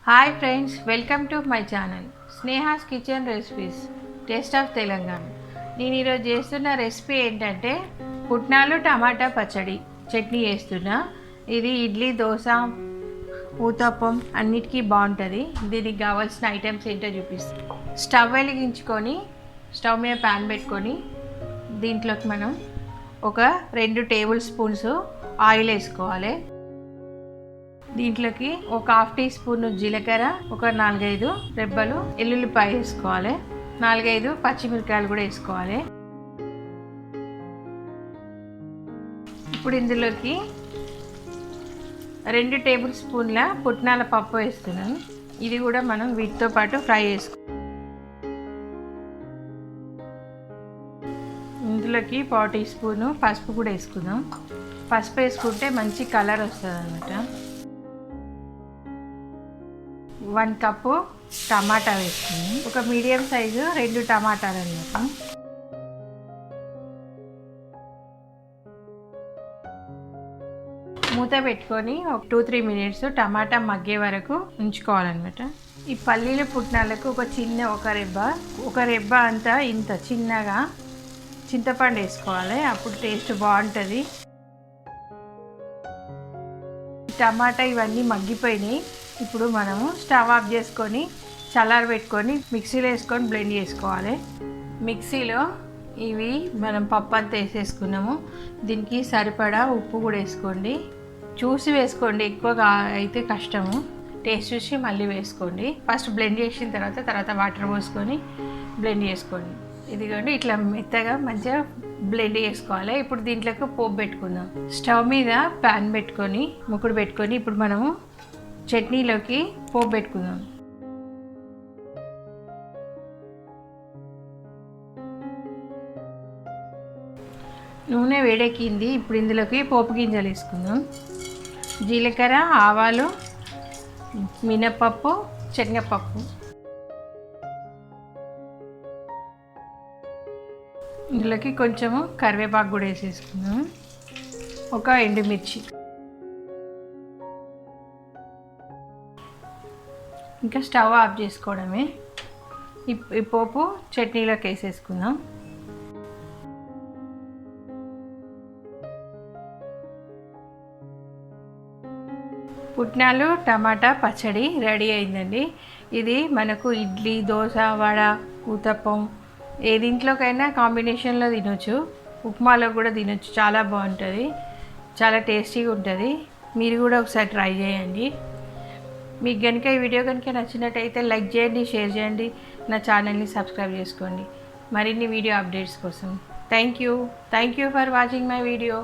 Hi friends, welcome to my channel Sneha's kitchen recipes taste of Telangana. నేను ఈరోజు చేస్తున్న recipe ఏంటంటే పుట్నాలు టమాటా పచ్చడి చట్నీ చేస్తున్నా. ఇది ఇడ్లీ, దోశ, ఊతప్పం అన్నిటికీ బాగుంటుంది. దీనికి కావాల్సిన ఐటమ్స్ ఏంటో చూపిస్తాను. స్టవ్ వెలిగించుకొని స్టవ్ మీద ప్యాన్ పెట్టుకొని దీంట్లోకి మనం ఒక 2 టేబుల్ స్పూన్స్ ఆయిల్ వేసుకోవాలి. దీంట్లోకి ఒక 1/2 టీ స్పూన్ జీలకర్ర, ఒక 4-5 రెబ్బలు ఎల్లుల్లిపాయ వేసుకోవాలి. 4-5 పచ్చిమిరకాయలు కూడా వేసుకోవాలి. ఇప్పుడు ఇందులోకి 2 టేబుల్ స్పూన్ల పుట్నాల పప్పు వేస్తున్నాను. ఇది కూడా మనం వీటితో పాటు ఫ్రై చేసుకోవాలి. ఇందులోకి 1/4 టీ స్పూను పసుపు కూడా వేసుకుందాం. పసుపు వేసుకుంటే మంచి కలర్ వస్తుంది అన్నమాట. 1 కప్పు టమాటా వేసుకుని ఒక మీడియం సైజు 2 టమాటాలు అన్నమాట. మూత పెట్టుకొని ఒక 2-3 మినిట్స్ టమాటా మగ్గే వరకు ఉంచుకోవాలన్నమాట. ఈ పల్లీల పుట్నాలకు ఒక రెబ్బ అంతా ఇంత చిన్నగా చింతపండు వేసుకోవాలి. అప్పుడు టేస్ట్ బాగుంటుంది. టమాటా ఇవన్నీ మగ్గిపోయినాయి. ఇప్పుడు మనము స్టవ్ ఆఫ్ చేసుకొని చల్లారి పెట్టుకొని మిక్సీలో వేసుకొని బ్లెండ్ చేసుకోవాలి. మిక్సీలో ఇవి మనం పప్పు అంతా వేసేసుకున్నాము. దీనికి సరిపడా ఉప్పు కూడా వేసుకోండి. చూసి వేసుకోండి, ఎక్కువగా అయితే కష్టము. టేస్ట్ చూసి మళ్ళీ వేసుకోండి. ఫస్ట్ బ్లెండ్ చేసిన తర్వాత వాటర్ పోసుకొని బ్లెండ్ చేసుకోండి. ఇదిగోండి ఇట్లా మెత్తగా మంచిగా బ్లెండ్ చేసుకోవాలి. ఇప్పుడు దీంట్లోకి పోపు పెట్టుకుందాం. స్టవ్ మీద ప్యాన్ పెట్టుకొని ముక్కుడు పెట్టుకొని ఇప్పుడు మనము చట్నీలోకి పోపు పెట్టుకుందాం. నూనె వేడెక్కింది. ఇప్పుడు ఇందులోకి పోపు గింజలు వేసుకుందాం. జీలకర్ర, ఆవాలు, మినపప్పు, శనగపప్పు. ఇందులోకి కొంచెము కరివేపాకు కూడా వేసేసుకుందాం. ఒక ఎండుమిర్చి, ఇంకా స్టవ్ ఆఫ్ చేసుకోవడమే. ఈ పోపు చట్నీలోకి వేసేసుకుందాం. పుట్నాలు టమాటా పచ్చడి రెడీ అయిందండి. ఇది మనకు ఇడ్లీ, దోశ, వడ, ఊతప్పం ఏ దీంట్లోకైనా కాంబినేషన్లో తినొచ్చు. ఉప్మాలో కూడా తినొచ్చు. చాలా బాగుంటుంది, చాలా టేస్టీగా ఉంటుంది. మీరు కూడా ఒకసారి ట్రై చేయండి. మీకు కనుక ఈ వీడియో కనుక నచ్చినట్టయితే లైక్ చేయండి, షేర్ చేయండి. నా ఛానల్ని సబ్స్క్రైబ్ చేసుకోండి మరిన్ని వీడియో అప్డేట్స్ కోసం. Thank you for watching my video.